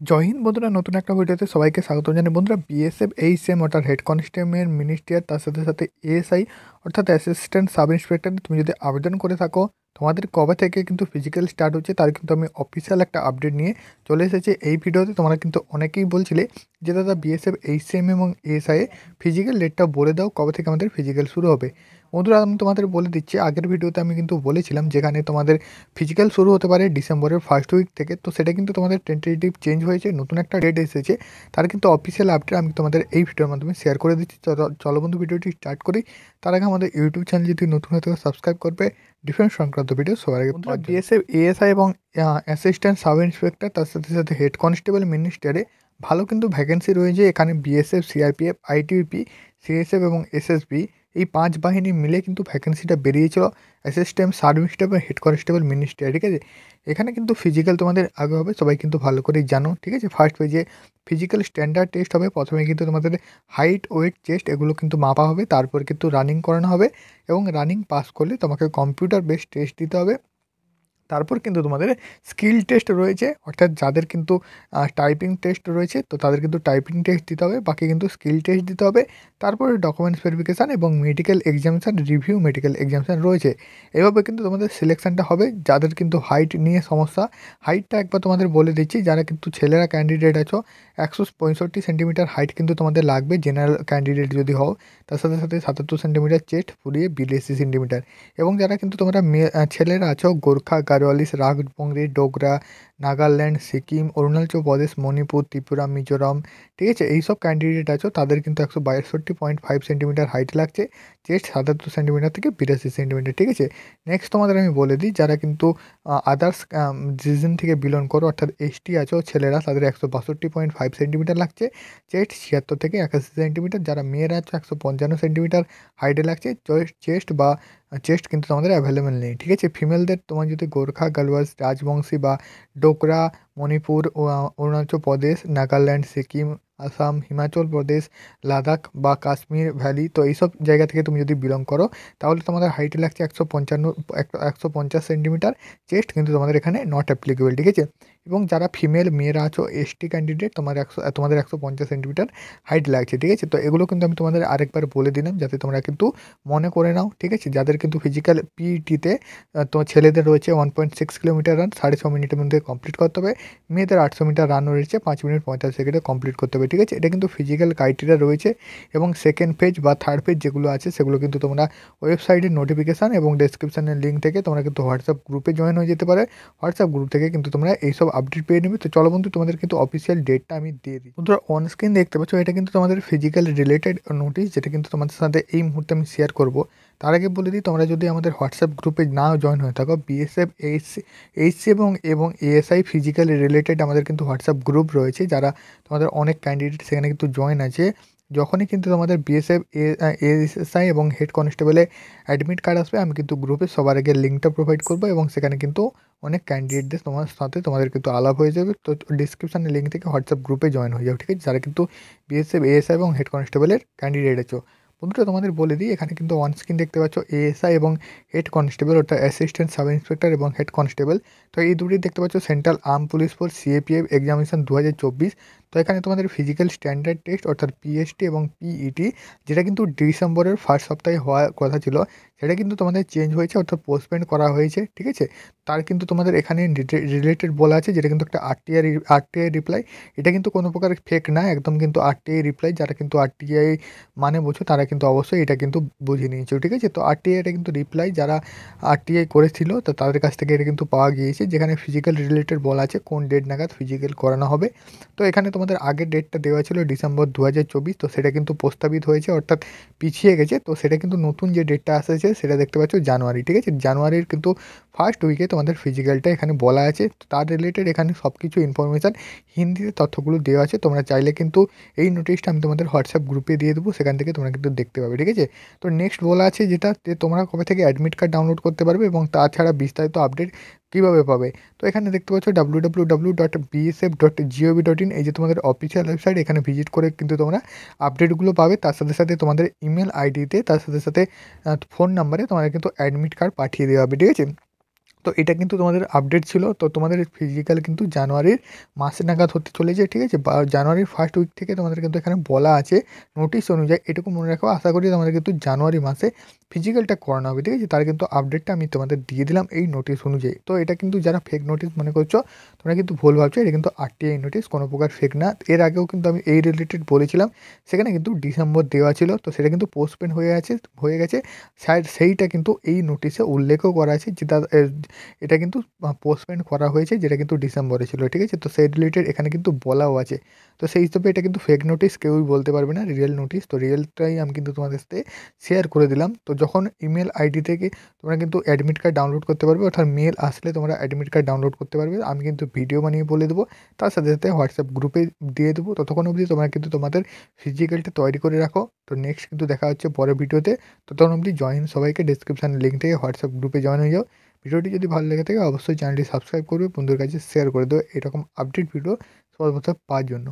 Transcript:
জয় হিন্দ বন্ধুরা, নতুন একটা ভিডিওতে সবাইকে স্বাগত জানাই। বন্ধুরা, বিএসএফ এইচএম অর্থাৎ হেড কনস্টেবল মিনিস্ট্রিয়ার, তার সাথে সাথে এএসআই অর্থাৎ অ্যাসিস্ট্যান্ট সাব ইন্সপেক্টর তুমি যদি আবেদন করে থাকো, তোমাদের কবে থেকে কিন্তু ফিজিক্যাল স্টার্ট হচ্ছে তার কিন্তু আমি অফিসিয়াল একটা আপডেট নিয়ে চলে এসেছি এই ভিডিওতে। তোমরা কিন্তু অনেকেই বলছিলে যে দাদা বিএসএফ এইচএম এবং এএসআই ফিজিক্যাল ডেটটা বলে দাও, কবে থেকে আমাদের ফিজিক্যাল শুরু হবে। বন্ধুরা, আমি তোমাদের বলে দিচ্ছি, আগের ভিডিওতে আমি কিন্তু বলেছিলাম যেখানে তোমাদের ফিজিক্যাল শুরু হতে পারে ডিসেম্বরের ফার্স্ট উইক থেকে, তো সেটা কিন্তু তোমাদের টেন্টেটিভ চেঞ্জ হয়েছে, নতুন একটা ডেট এসেছে। তার কিন্তু অফিসিয়াল আপডেট আমি তোমাদের এই ভিডিওর মাধ্যমে শেয়ার করে দিচ্ছি। চলো বন্ধু, ভিডিওটি স্টার্ট করি। তার আগে আমাদের ইউটিউব চ্যানেল যদি নতুন হয়ে থাকে সাবস্ক্রাইব করবে ডিফেন্স সংক্রান্ত ভিডিও সবার আগে। বন্ধুরা, বিএসএফ এএসআই এবং অ্যাসিস্ট্যান্ট সাব ইন্সপেক্টর, তার সাথে সাথে হেড কনস্টেবল মিনিস্টারে ভালো কিন্তু ভ্যাকেন্সি রয়েছে। এখানে বিএসএফ, সিআরপিএফ, আইটিবিপি, সিএসএফ এবং এসএসবি এই 5 বাহিনী মিলে কিন্তু ভ্যাকেন্সিটা বেরিয়েছিল assistant sub inspector, head constable minister, ঠিক আছে। এখানে কিন্তু ফিজিক্যাল তোমাদের আগে হবে, সবাই কিন্তু ভালো করেই জানো, ঠিক আছে। ফার্স্ট পেজে ফিজিক্যাল স্ট্যান্ডার্ড টেস্ট হবে। প্রথমে কিন্তু তোমাদের হাইট, ওয়েট, চেস্ট এগুলো কিন্তু মাপা হবে, তারপর কিন্তু রানিং করানো হবে এবং রানিং পাস করলে তোমাকে কম্পিউটার বেসড টেস্ট দিতে হবে। তারপর কিন্তু তোমাদের স্কিল টেস্ট রয়েছে, অর্থাৎ যাদের কিন্তু টাইপিং টেস্ট রয়েছে তো তাদের কিন্তু টাইপিং টেস্ট দিতে হবে, বাকি কিন্তু স্কিল টেস্ট দিতে হবে। তারপরে ডকুমেন্টস ভেরিফিকেশান এবং medical examination, review medical examination রয়েছে। এভাবে কিন্তু তোমাদের সিলেকশানটা হবে। যাদের কিন্তু হাইট নিয়ে সমস্যা, হাইটটা একবার তোমাদের বলে দিচ্ছি, যারা কিন্তু ছেলেরা ক্যান্ডিডেট আছো 165 সেন্টিমিটার হাইট কিন্তু তোমাদের লাগবে জেনারেল ক্যান্ডিডেট যদি হও। তার সাথে সাথে 77 সেন্টিমিটার চেস্ট, ফুলিয়ে 82 সেন্টিমিটার। এবং যারা কিন্তু তোমরা ছেলেরা আছো গোর্খা, গাড়োয়ালিস, রাগবঙ্গি, ডোগরা, নাগাল্যান্ড, সিকিম, অরুণাচল প্রদেশ, মণিপুর, ত্রিপুরা, মিজোরাম, ঠিক আছে, এইসব ক্যান্ডিডেট আছো, তাদের কিন্তু 162.5 সেন্টিমিটার হাইট লাগছে। চেস্ট 77 সেন্টিমিটার থেকে 82 সেন্টিমিটার, ঠিক আছে। নেক্সট তোমাদের আমি বলে দিই, যারা কিন্তু আদার্স রিজন থেকে বিলং করো অর্থাৎ এসটি আছো ছেলেরা, তাদের 162.5 সেন্টিমিটার লাগছে। চেস্ট 76 থেকে 81 সেন্টিমিটার। যারা মেয়েরা আছো 155 সেন্টিমিটার হাইটে লাগছে চেস্ট, বা চেস্ট কিন্তু তোমাদের অ্যাভেলেবেল নেই, ঠিক আছে। ফিমেলদের তোমার যদি গোর্খা, গালওয়াজ, রাজবংশী বা ডোগরা, মণিপুর, অরুণাচল প্রদেশ, নাগাল্যান্ড, সিকিম, আসাম, হিমাচল প্রদেশ, লাদাখ বা কাশ্মীর ভ্যালি, তো এইসব জায়গা থেকে তুমি যদি বিলং করো তাহলে তোমাদের হাইটে লাগছে 150 সেন্টিমিটার। চেস্ট কিন্তু তোমাদের এখানে নট অ্যাপ্লিকেবল, ঠিক আছে। এবং যারা ফিমেল মেয়েরা আছো এসটি ক্যান্ডিডেট, তোমাদের 150 সেন্টিমিটার হাইট লাগছে, ঠিক আছে। তো এগুলো কিন্তু আমি তোমাদের আরেকবার বলে দিলাম যাতে তোমরা কিন্তু মনে করে নাও, ঠিক আছে। যাদের কিন্তু ফিজিক্যাল পিইটিতে তো ছেলেদের রয়েছে 1.6 কিলোমিটার রান 6.5 মিনিটের মধ্যে কমপ্লিট করতে হবে। মেয়েদের 800 মিটার রান রয়েছে 5 মিনিট 45 সেকেন্ডে কমপ্লিট করতে হবে, ঠিক আছে। এটা কিন্তু ফিজিক্যাল ক্রাইটেরিয়া রয়েছে। এবং সেকেন্ড পেজ বা থার্ড পেজ যেগুলো আছে সেগুলো কিন্তু তোমরা ওয়েবসাইটের নোটিফিকেশান এবং ডেসক্রিপশানের লিঙ্ক থেকে তোমরা কিন্তু হোয়াটসঅ্যাপ গ্রুপে জয়েন হয়ে যেতে পারে। হোয়াটসঅ্যাপ গ্রুপ থেকে কিন্তু তোমরা এইসব আপডেট পেয়ে নেবে। তো চলো বন্ধু, তোমাদের কিন্তু অফিসিয়াল ডেটটা আমি দিয়ে দিই। বন্ধুরা, অন স্ক্রিন দেখতে পাচ্ছ, এটা কিন্তু তোমাদের ফিজিক্যাল রিলেটেড নোটিশ, যেটা কিন্তু তোমাদের সাথে এই মুহূর্তে আমি শেয়ার করব। তার আগে বলে দিই, তোমরা যদি আমাদের হোয়াটসঅ্যাপ গ্রুপে না জয়েন হয়ে থাকো, বিএসএফ এইচসি এবং এএসআই ফিজিক্যাল রিলেটেড আমাদের কিন্তু হোয়াটসঅ্যাপ গ্রুপ রয়েছে, যারা তোমাদের অনেক ক্যান্ডিডেট সেখানে কিন্তু জয়েন আছে। যখনই কিন্তু তোমাদের বিএসএফ এএসআই এবং হেড কনস্টেবলে অ্যাডমিট কার্ড আসবে, আমি কিন্তু গ্রুপে সবার আগে লিঙ্কটা প্রোভাইড করবো এবং সেখানে কিন্তু অনেক ক্যান্ডিডেটদের তোমার সাথে তোমাদের কিন্তু আলাপ হয়ে যাবে। তো ডিসক্রিপশানে লিঙ্ক থেকে হোয়াটসঅ্যাপ গ্রুপে জয়েন হয়ে যাবে, ঠিক আছে, যারা কিন্তু বিএসএফ এএসআই এবং হেড কনস্টেবলের ক্যান্ডিডেট আছো। বন্ধুরা, তোমাদের বলে দিই, এখানে কিন্তু অন স্ক্রিন দেখতে পাচ্ছ এএসআই এবং হেড কনস্টেবল, অর্থাৎ অ্যাসিস্ট্যান্ট সাব ইন্সপেক্টর এবং হেড কনস্টেবল। তো এই দুটি দেখতে পাচ্ছ central arm police force CAPF examination 2024। তো এখানে তোমাদের ফিজিক্যাল স্ট্যান্ডার্ড টেস্ট অর্থাৎ পিএসটি এবং পিইটি, যেটা কিন্তু ডিসেম্বরের ফার্স্ট সপ্তাহে হওয়ার কথা ছিল, সেটা কিন্তু তোমাদের চেঞ্জ হয়েছে, অর্থাৎ পোস্টপেন্ড করা হয়েছে, ঠিক আছে। তার কিন্তু তোমাদের এখানে রিলেটেড বলা আছে, যেটা কিন্তু একটা আরটিআই রিপ্লাই। এটা কিন্তু কোনো প্রকার ফেক না, একদম কিন্তু আরটিআই রিপ্লাই। যারা কিন্তু আরটিআই মানে বোঝো তারা কিন্তু অবশ্যই এটা কিন্তু বুঝে নিয়েছো, ঠিক আছে। তো আরটিআইটা কিন্তু রিপ্লাই, যারা আরটিআই করেছিল তো তাদের কাছ থেকে এটা কিন্তু পাওয়া গিয়েছে, যেখানে ফিজিক্যাল রিলেটেড বলা আছে কোন ডেট নাগাদ ফিজিক্যাল করানো হবে। তো এখানে তোমাদের আগের ডেটটা দেওয়া ছিল ডিসেম্বর 2024, তো সেটা কিন্তু প্রস্তাবিত হয়েছে, অর্থাৎ পিছিয়ে গেছে। তো সেটা কিন্তু নতুন যে ডেটটা আসছে সেটা দেখতে পাচ্ছ জানুয়ারি, ঠিক আছে। জানুয়ারির কিন্তু ফার্স্ট উইকে তোমাদের ফিজিক্যালটা এখানে বলা আছে। তো তার রিলেটেড এখানে সব কিছু ইনফরমেশান হিন্দিতে তথ্যগুলো দেওয়া আছে। তোমরা চাইলে কিন্তু এই নোটিশটা আমি তোমাদের হোয়াটসঅ্যাপ গ্রুপে দিয়ে দেবো, সেখান থেকে তোমরা কিন্তু দেখতে পাবে, ঠিক আছে। তো নেক্সট বলা আছে যেটা তোমরা কবে থেকে অ্যাডমিট কার্ড ডাউনলোড করতে পারবে এবং তাছাড়া বিস্তারিত আপডেট কীভাবে পাবে। তো এখানে দেখতে পাচ্ছ www.bsf.gov.in, এই যে তোমাদের অফিসিয়াল ওয়েবসাইট, এখানে ভিজিট করে কিন্তু তোমরা আপডেটগুলো পাবে। তার সাথে সাথে তোমাদের ইমেল আইডিতে, তার সাথে সাথে ফোন নাম্বারে তোমাদের কিন্তু অ্যাডমিট কার্ড পাঠিয়ে দেওয়া হবে, ঠিক আছে। তো এটা কিন্তু তোমাদের আপডেট ছিল। তো তোমাদের ফিজিক্যাল কিন্তু জানুয়ারির মাসে নাগাদ হতে চলেছে, ঠিক আছে? বা জানুয়ারির ফার্স্ট উইক থেকে তোমাদের কিন্তু এখানে বলা আছে নোটিশ অনুযায়ী, এটুকু মনে রাখো। আশা করি তোমাদের কিন্তু জানুয়ারি মাসে ফিজিক্যালটা করানো হবে, ঠিক আছে? তার কিন্তু আপডেটটা আমি তোমাদের দিয়ে দিলাম এই নোটিশ অনুযায়ী। তো এটা কিন্তু যারা ফেক নোটিশ মনে করছো তোমরা কিন্তু ভুল ভাবছো, এটা কিন্তু আরটিআই নোটিশ, কোনো প্রকার ফেক না। এর আগেও কিন্তু আমি এই রিলেটেড বলেছিলাম, সেখানে কিন্তু ডিসেম্বর দেওয়া ছিল, তো সেটা কিন্তু পোস্টপেন হয়ে গেছে। শায়দ সেইটা কিন্তু এই নোটিশে উল্লেখও করা আছে যে এটা কিন্তু পোস্টপেন্ড করা হয়েছে, যেটা কিন্তু ডিসেম্বরে ছিল, ঠিক আছে? তো সেই রিলেটেড এখানে কিন্তু বলাও আছে। তো সেই হিসেবে এটা কিন্তু ফেক নোটিশ কেউই বলতে পারবে না, রিয়েল নোটিশ। তো রিয়েলটাই আমি কিন্তু তোমাদের সাথে শেয়ার করে দিলাম। তো যখন ইমেল আইডি থেকে তোমরা কিন্তু অ্যাডমিট কার্ড ডাউনলোড করতে পারবে, অর্থাৎ মেল আসলে তোমরা অ্যাডমিট কার্ড ডাউনলোড করতে পারবে। আমি কিন্তু ভিডিও বানিয়ে বলে দেবো, তার সাথে সাথে হোয়াটসঅ্যাপ গ্রুপে দিয়ে দেবো। ততক্ষণ অবধি তোমরা কিন্তু তোমাদের ফিজিক্যালটা তৈরি করে রাখো। তো নেক্সট কিন্তু দেখা হচ্ছে পরের ভিডিওতে। ততক্ষণ অবধি জয়েন সবাইকে, ডিসক্রিপশানে লিঙ্ক থেকে হোয়াটসঅ্যাপ গ্রুপে জয়েন হয়ে যাও। ভিডিওটি যদি ভালো লেগে থাকে অবশ্যই চ্যানেলটি সাবস্ক্রাইব করবে, বন্ধুদের কাছে শেয়ার করে দেবে এরকম আপডেট ভিডিও সবার প্রথমে পাওয়ার জন্য।